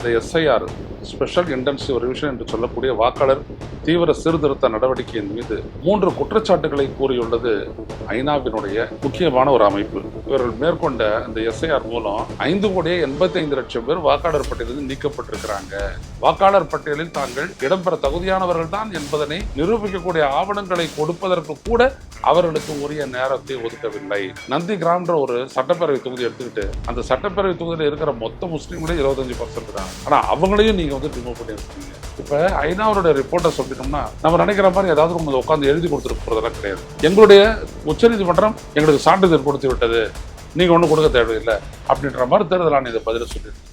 இந்த SIR special intensive revision என்று சொல்லக்கூடிய வாக்காளர் தீவிர சீர்திருத்த நடவடிக்கையின் மீது 3 குற்றச்சாட்டுகளை கூறியுள்ளது ஐநாவினுடைய முக்கியமான ஒரு அமைப்பு. இவர்கள் மேற்கொண்ட இந்த எஸ்ஐஆர் மூலம் 5,85,00,000 பேர் வாக்காளர் பட்டியலில் நீக்கப்பட்டிருக்கிறாங்க. வாக்காளர் பட்டியலில் தாங்கள் இடம்பெற தகுதியானவர்கள் தான் என்பதனை நிரூபிக்கக்கூடிய ஆவணங்களை கொடுப்பதற்கு கூட அவர்களுக்கு உரிய நேரத்தை ஒதுக்கவில்லை. நந்தி கிராம்ன்ற ஒரு சட்டப்பேரவை தொகுதி எடுத்துக்கிட்டு அந்த சட்டப்பேரவை தொகுதியில் இருக்கிற மொத்த முஸ்லீம்களே 25% தான். ஆனா அவங்களையும் நீங்க ரிமூவ் பண்ணிருக்கீங்க. இப்ப ஐநாவுடைய ரிப்போர்ட்டை சொல்லிட்டோம்னா நம்ம நினைக்கிற மாதிரி ஏதாவது நம்ம உட்காந்து எழுதி கொடுத்துட்டு போறதெல்லாம் கிடையாது. எங்களுடைய உச்சநீதிமன்றம் எங்களுக்கு சான்றிதழ் கொடுத்து விட்டது, நீங்க ஒன்றும் கொடுக்க தேவையில்லை அப்படின்ற மாதிரி தேர்தல் ஆணையம் இதை பதில சொல்லியிருக்கு.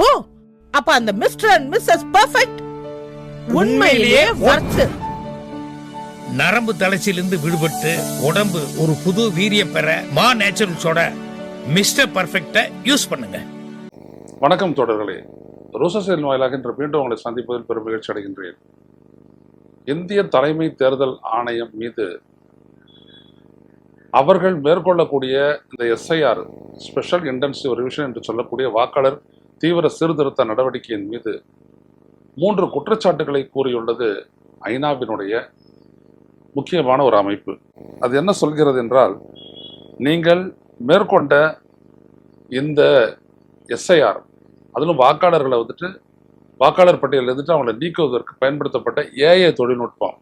ஓ, அப்ப அந்த மிஸ்டர் அண்ட் மிஸ்ஸஸ் பெர்ஃபெக்ட் உண்மையிலேயே வர்த். நரம்பு தளர்ச்சியிலிருந்து விடுபட்டு உடம்பு ஒரு புது வீரியம் பெற மா நேச்சுரல்ஸோட மிஸ்டர் பர்ஃபெக்ட்டை யூஸ் பண்ணுங்க. வணக்கம் தோழர்களே, ரோசசேல் வாயிலாக இன்று மீண்டும் உங்களை சந்திப்பதில் பெரும் மகிழ்ச்சி அடைகின்றேன். இந்திய தலைமை தேர்தல் ஆணையம் மீது அவர்கள் மேற்கொள்ளக்கூடிய இந்த எஸ்ஐஆர் ஸ்பெஷல் இன்டென்சிவ் ரிவிஷன் என்று சொல்லக்கூடிய வாக்காளர் தீவிர சீர்திருத்த நடவடிக்கையின் மீது 3 குற்றச்சாட்டுகளை கூறியுள்ளது ஐநாவினுடைய முக்கியமான ஒரு அமைப்பு. அது என்ன சொல்கிறது என்றால், நீங்கள் மேற்கொண்ட இந்த எஸ்ஐஆர் அதிலும் வாக்காளர்களை வாக்காளர் பட்டியலில் அவங்களை நீக்குவதற்கு பயன்படுத்தப்பட்ட ஏஐ தொழில்நுட்பம்,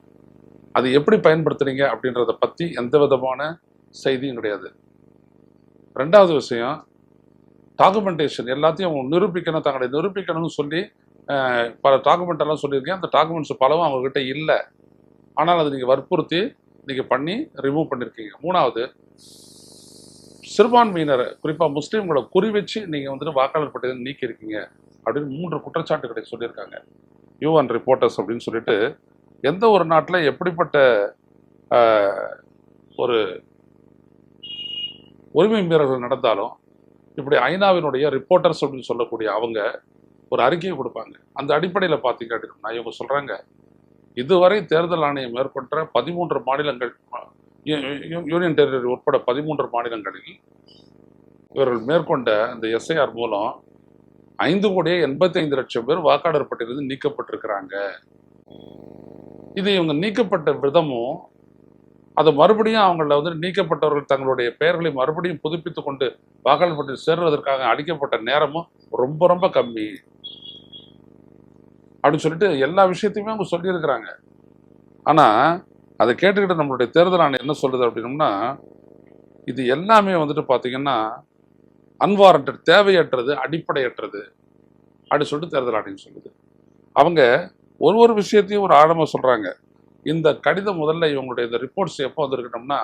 அது எப்படி பயன்படுத்துறீங்க அப்படின்றத பற்றி எந்த விதமான செய்தியும் கிடையாது. 2வது விஷயம், டாக்குமெண்டேஷன் எல்லாத்தையும் அவங்க நிரூபிக்கணும், தங்களை நிரூபிக்கணும்னு சொல்லி பல டாக்குமெண்ட் எல்லாம் சொல்லியிருக்கேன். அந்த டாக்குமெண்ட்ஸ் பலவும் அவங்ககிட்ட இல்லை. ஆனால் அது நீங்கள் வற்புறுத்தி நீங்கள் பண்ணி ரிமூவ் பண்ணியிருக்கீங்க. 3வது, சிறுபான்மையினர் குறிப்பாக முஸ்லீம்களை குறி வச்சு நீங்கள் வாக்காளர் பட்டியலில் நீக்கியிருக்கீங்க அப்படின்னு 3 குற்றச்சாட்டுகளை சொல்லியிருக்காங்க. யூஎன் ரிப்போர்ட்டர்ஸ் அப்படின்னு சொல்லிட்டு எந்த ஒரு நாட்டில் எப்படிப்பட்ட ஒரு உரிமை மீறல்கள் நடந்தாலும் இப்படி ஐநாவினுடைய ரிப்போர்ட்டர்ஸ் அப்படின்னு சொல்லக்கூடிய அவங்க ஒரு அறிக்கையை கொடுப்பாங்க. அந்த அடிப்படையில் பார்த்தீங்க அப்படின்னா இவங்க சொல்கிறாங்க, இதுவரை தேர்தல் ஆணையம் மேற்கொண்ட 13 மாநிலங்கள், யூனியன் டெரிட்டரி உட்பட 13 மாநிலங்களில் இவர்கள் மேற்கொண்ட இந்த எஸ்ஐஆர் மூலம் 5,85,00,000 பேர் வாக்காளர் பட்டியலிருந்து நீக்கப்பட்டிருக்கிறாங்க. இது இவங்க நீக்கப்பட்ட விதமும், அதை மறுபடியும் அவங்கள நீக்கப்பட்டவர்கள் தங்களுடைய பெயர்களை மறுபடியும் புதுப்பித்து கொண்டு வாக்காளர் பட்டியல் சேர்வதற்காக அளிக்கப்பட்ட நேரமும் ரொம்ப ரொம்ப கம்மி அப்படின்னு சொல்லிட்டு எல்லா விஷயத்தையுமே அவங்க சொல்லியிருக்கிறாங்க. ஆனால் அதை கேட்டுக்கிட்டு நம்மளுடைய தேர்தல் ஆணையம் என்ன சொல்லுது அப்படின்னோம்னா, இது எல்லாமே பார்த்தீங்கன்னா அன்வாரண்டட், தேவையற்றது, அடிப்படையற்றது அப்படின்னு சொல்லிட்டு தேர்தல் ஆணையம் சொல்லுது. அவங்க ஒரு விஷயத்தையும் ஒரு ஆழமாக சொல்கிறாங்க. இந்த கடிதம் முதல்ல இவங்களுடைய இந்த ரிப்போர்ட்ஸ் எப்போ வந்திருக்கணும்னா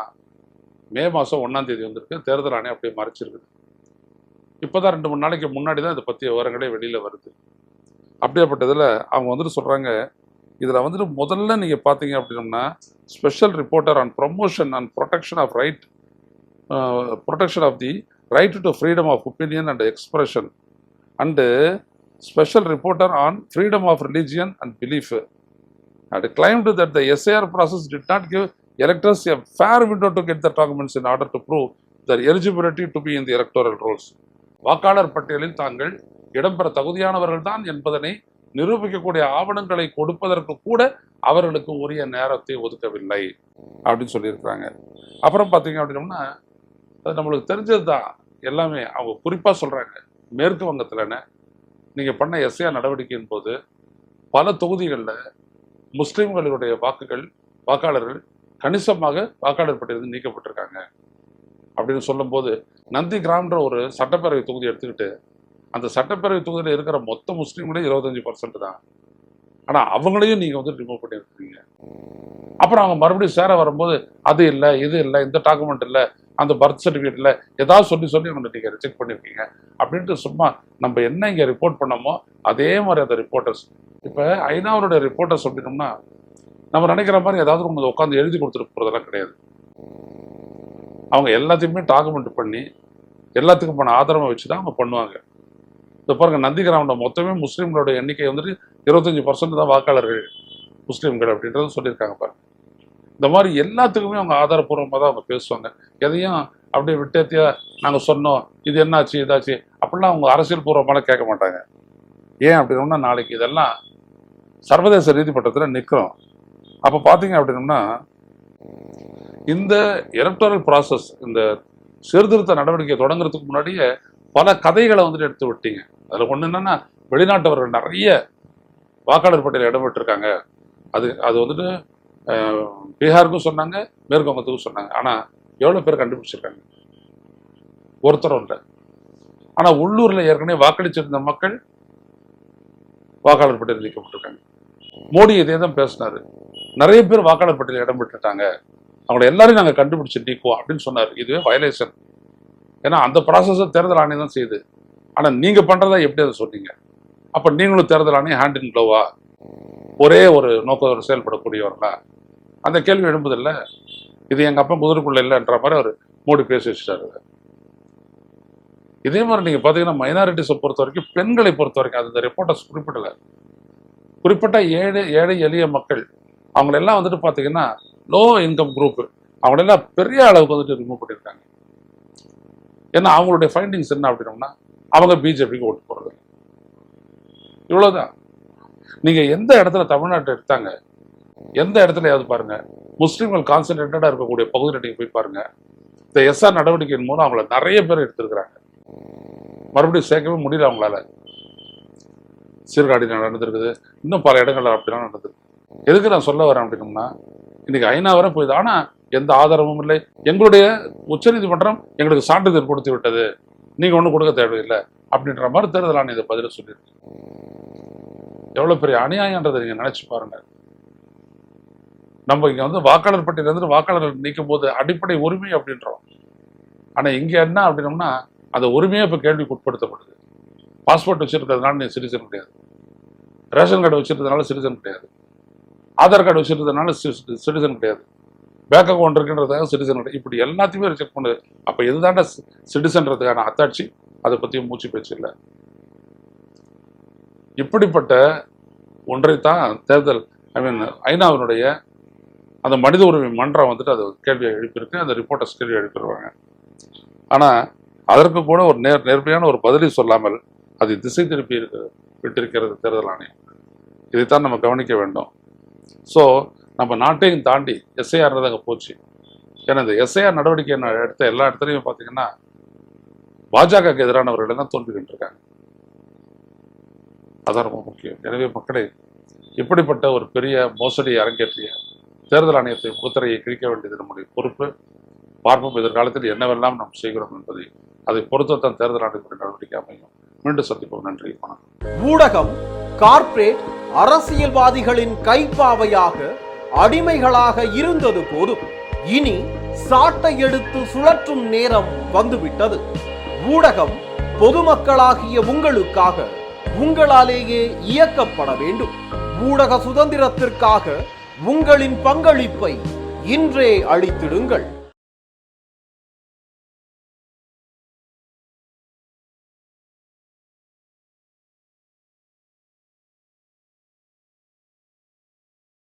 மே மாதம் 1ஆம் தேதி வந்திருக்கு. தேர்தல் ஆணையம் அப்படியே மறைச்சிருக்குது. இப்போ தான் 2-3 நாளைக்கு முன்னாடி தான் இதை பற்றிய விவரங்களே வெளியில் வருது. அப்படியேப்பட்டதில் அவங்க சொல்கிறாங்க, இதில் முதல்ல நீங்கள் பார்த்தீங்க அப்படின்னோம்னா special reporter on promotion and protection of the right to freedom of opinion and expression and special reporter on freedom of religion and belief and claimed that the SIR process did not give electors a fair window to get the documents in order to prove their eligibility to be in the electoral rolls. வாக்காளர் பட்டியலில் தாங்கள் இடம்பெற தகுதியானவர்கள் தான் என்பதனை நிரூபிக்கக்கூடிய ஆவணங்களை கொடுப்பதற்கு கூட அவர்களுக்கு உரிய நேரத்தை ஒதுக்கவில்லை அப்படின்னு சொல்லியிருக்கிறாங்க. அப்புறம் பார்த்தீங்க அப்படின்னோம்னா அது நம்மளுக்கு தெரிஞ்சது தான் எல்லாமே. அவங்க குறிப்பாக சொல்கிறாங்க, மேற்கு வங்கத்தில் நீங்கள் பண்ண எஸ்ஐஆர் நடவடிக்கையின் போது பல தொகுதிகளில் முஸ்லீம்களுடைய வாக்காளர்கள் கணிசமாக வாக்காளர் பட்டியலிருந்து நீக்கப்பட்டிருக்காங்க அப்படின்னு சொல்லும்போது, நந்தி கிராம்ன்ற ஒரு சட்டப்பேரவை தொகுதி எடுத்துக்கிட்டு அந்த சட்டப்பேரவை தொகுதியில் இருக்கிற மொத்த முஸ்லீம்களே 25% தான். ஆனால் அவங்களையும் நீங்கள் ரிமூவ் பண்ணியிருக்கீங்க. அப்புறம் அவங்க மறுபடியும் சேர வரும்போது அது இல்லை, இது இல்லை, இந்த டாக்குமெண்ட் இல்லை, அந்த பர்த் சர்டிஃபிகேட் இல்லை, ஏதாவது சொல்லி அவங்க நீங்கள் ரிஜெக்ட் பண்ணியிருக்கீங்க அப்படின்ட்டு சும்மா நம்ம என்ன இங்கே ரிப்போர்ட் பண்ணோமோ அதே மாதிரி அந்த ரிப்போர்ட்டர்ஸ், இப்போ ஐநாவுடைய ரிப்போர்ட்டர்ஸ் அப்படின்னோம்னா நம்ம நினைக்கிற மாதிரி ஏதாவது நம்ம உட்காந்து எழுதி கொடுத்துட்டு போகிறதெல்லாம் கிடையாது. அவங்க எல்லாத்தையுமே டாக்குமெண்ட் பண்ணி எல்லாத்துக்குமான ஆதாரமாக வச்சு தான் அவங்க பண்ணுவாங்க. இந்த பாருங்க, நந்தி கிராமம் மொத்தமே முஸ்லீம்களோட எண்ணிக்கை 25% தான் வாக்காளர்கள் முஸ்லீம்கள் அப்படின்றது சொல்லியிருக்காங்க பாருங்க. இந்த மாதிரி எல்லாத்துக்குமே அவங்க ஆதாரப்பூர்வமாக தான் அவங்க பேசுவாங்க. எதையும் அப்படியே விட்டேத்தியா நாங்கள் சொன்னோம் இது என்னாச்சு இதாச்சு அப்படிலாம் அவங்க அரசியல் பூர்வமான கேட்க மாட்டாங்க. ஏன் அப்படின்னா நாளைக்கு இதெல்லாம் சர்வதேச நீதிமன்றத்தில் நிற்கிறோம். அப்போ பார்த்தீங்க அப்படின்னா இந்த எலக்டோரல் ப்ராசஸ், இந்த சீர்திருத்த நடவடிக்கை தொடங்குறதுக்கு முன்னாடியே பல கதைகளை வந்துட்டு எடுத்து விட்டீங்க. அதில் ஒன்று என்னன்னா, வெளிநாட்டவர்கள் நிறைய வாக்காளர் பட்டியலில் இடம்பெற்றிருக்காங்க. அது வந்துட்டு பீகாருக்கும் சொன்னாங்க, மேற்கு வங்கத்துக்கும் சொன்னாங்க. ஆனால் எவ்வளோ பேர் கண்டுபிடிச்சிருக்காங்க? ஒருத்தரும் இல்லை. ஆனால் உள்ளூரில் ஏற்கனவே வாக்களிச்சிருந்த மக்கள் வாக்காளர் பட்டியலில் நீக்கப்பட்டிருக்காங்க. மோடி இதே தான் பேசினாரு. நிறைய பேர் வாக்காளர் பட்டியலில் இடம் பெற்றுட்டாங்க, அவங்களை எல்லாரையும் நாங்கள் கண்டுபிடிச்சு நீக்குவோம் அப்படின்னு சொன்னார். இதுவே வயலேஷன். ஏன்னா அந்த ப்ராசஸை தேர்தல் ஆணையம் தான் செய்யுது. ஆனால் நீங்கள் பண்ணுறதா எப்படி அதை சொன்னீங்க? அப்போ நீங்களும் தேர்தல் ஆணையம் ஹேண்ட் இன் க்ளோவா, ஒரே ஒரு நோக்கத்தோடு செயல்படக்கூடியவர்களா? அந்த கேள்வி எழும்புதில்லை. இது எங்கள் அப்பா குதிரைக்குள்ள இல்லைன்ற மாதிரி அவர் மோடி பேசி வச்சுட்டாரு. இதே மாதிரி நீங்கள் பார்த்தீங்கன்னா மைனாரிட்டிஸை பொறுத்த வரைக்கும், பெண்களை பொறுத்த வரைக்கும் அது இந்த ரிப்போர்ட்டர்ஸ் குறிப்பிடலை. குறிப்பிட்ட ஏழை எளிய மக்கள் அவங்களெல்லாம் வந்துட்டு பார்த்தீங்கன்னா லோ இன்கம் குரூப், அவங்களெல்லாம் பெரிய அளவுக்கு வந்துட்டு ரிமூவ் பண்ணியிருக்காங்க. ஏன்னா அவங்களுடைய ஃபைண்டிங்ஸ் என்ன அப்படின்னோம்னா, அவங்க பிஜேபிக்கு ஓட்டு போடுறது. இவ்வளோதான். நீங்கள் எந்த இடத்துல தமிழ்நாட்டை எடுத்தாங்க, எந்த இடத்துலயாவது பாருங்க, முஸ்லீம்கள் கான்சன்ட்ரேட்டடாக இருக்கக்கூடிய பகுதியில் நீங்கள் போய் பாருங்க, இந்த எஸ்ஆர் நடவடிக்கையின் மூலம் அவங்கள நிறைய பேர் எடுத்திருக்கிறாங்க. மறுபடியும் சேர்க்கவே முடியல அவங்களால. சீர்காழி நடந்திருக்குது, இன்னும் பல இடங்கள்ல அப்படிலாம் நடந்திருக்கு. எதுக்கு நான் சொல்ல வரேன் அப்படின்னோம்னா, இன்னைக்கு ஐநா வரை போயிடுது. ஆனால் எந்த ஆதாரமும் இல்லை. எங்களுடைய உச்சநீதிமன்றம் எங்களுக்கு சான்றிதழ் கொடுத்து விட்டது, நீங்கள் ஒன்றும் கொடுக்க தேவையில்லை அப்படின்ற மாதிரி தேர்தல் ஆணையம் இதை பதில சொல்லியிருக்கு. எவ்வளோ பெரிய அநியாயன்றதை நீங்கள் நினைச்சு பாருங்க. நம்ம இங்கே வந்து வாக்காளர் பட்டியலிருந்து வாக்காளர்கள் நீக்கும் போது அடிப்படை உரிமை அப்படின்றோம். ஆனால் இங்கே என்ன அப்படின்னோம்னா, அந்த உரிமையை இப்போ கேள்விக்கு உட்படுத்தப்படுது. பாஸ்போர்ட் வச்சிருக்கிறதுனால நீ சிட்டிசன் கிடையாது, ரேஷன் கார்டு வச்சிருக்கிறதுனால சிட்டிசன் கிடையாது, ஆதார் கார்டு வச்சிருக்கிறதுனால சிட்டிசன் கிடையாது, பேங்க் அக்கௌண்ட் இருக்குன்றதுக்காக சிட்டிசன் கிடையாது. இப்படி எல்லாத்தையுமே ரிஜெக்ட் பண்ணுது. அப்போ எதுதாண்ட சிட்டிசன்றதுக்கான அத்தாட்சி? அதை பற்றியும் மூச்சு பேச்சு இல்லை. இப்படிப்பட்ட ஒன்றைத்தான் தேர்தல் ஐநாவினுடைய அந்த மனித உரிமை மன்றம் வந்துட்டு அது கேள்வியை எழுப்பியிருக்கு. அந்த ரிப்போர்ட்டர்ஸ் கேள்வி எழுப்பிடுவாங்க. ஆனால் அதற்கு கூட ஒரு நேர்மையான ஒரு பதிலை சொல்லாமல் அது திசை திருப்பி விட்டிருக்கிறது தேர்தல் ஆணையம். இதைத்தான் நம்ம கவனிக்க வேண்டும். ஸோ நம்ம நாட்டையும் தாண்டி எஸ்ஐஆர் அங்கே போச்சு. ஏன்னா இந்த எஸ்ஐஆர் நடவடிக்கை எடுத்த எல்லா இடத்துலையும் பார்த்தீங்கன்னா பாஜகவுக்கு எதிரானவர்கள் தான் தோன்றிக்கிட்டு இருக்காங்க. அதான் ரொம்ப முக்கியம். எனவே மக்களே, இப்படிப்பட்ட ஒரு பெரிய மோசடியை அரங்கேற்றிய தேர்தல் ஆணையத்தை முகத்திரையை கிழிக்க வேண்டியது நம்முடைய பொறுப்பு. பார்ப்போம் எதிர்காலத்தில் என்னவெல்லாம் நாம் செய்கிறோம் என்பதை. அதை பொறுத்துத்தான் தேர்தல் ஆணையத்தின் நடவடிக்கை அமையும். மீண்டும் சந்திப்போம். நன்றி, வணக்கம். ஊடகம் கார்ப்பரேட் அரசியல்வாதிகளின் கைப்பாவையாக அடிமைகளாக இருந்தது போதும், இனி சாட்டை எடுத்து சுழற்றும் நேரம் வந்துவிட்டது. ஊடகம் பொதுமக்களாகிய உங்களுக்காக, உங்களாலேயே இயக்கப்பட வேண்டும். ஊடக சுதந்திரத்திற்காக உங்களின் பங்களிப்பை இன்றே அளித்திடுங்கள்.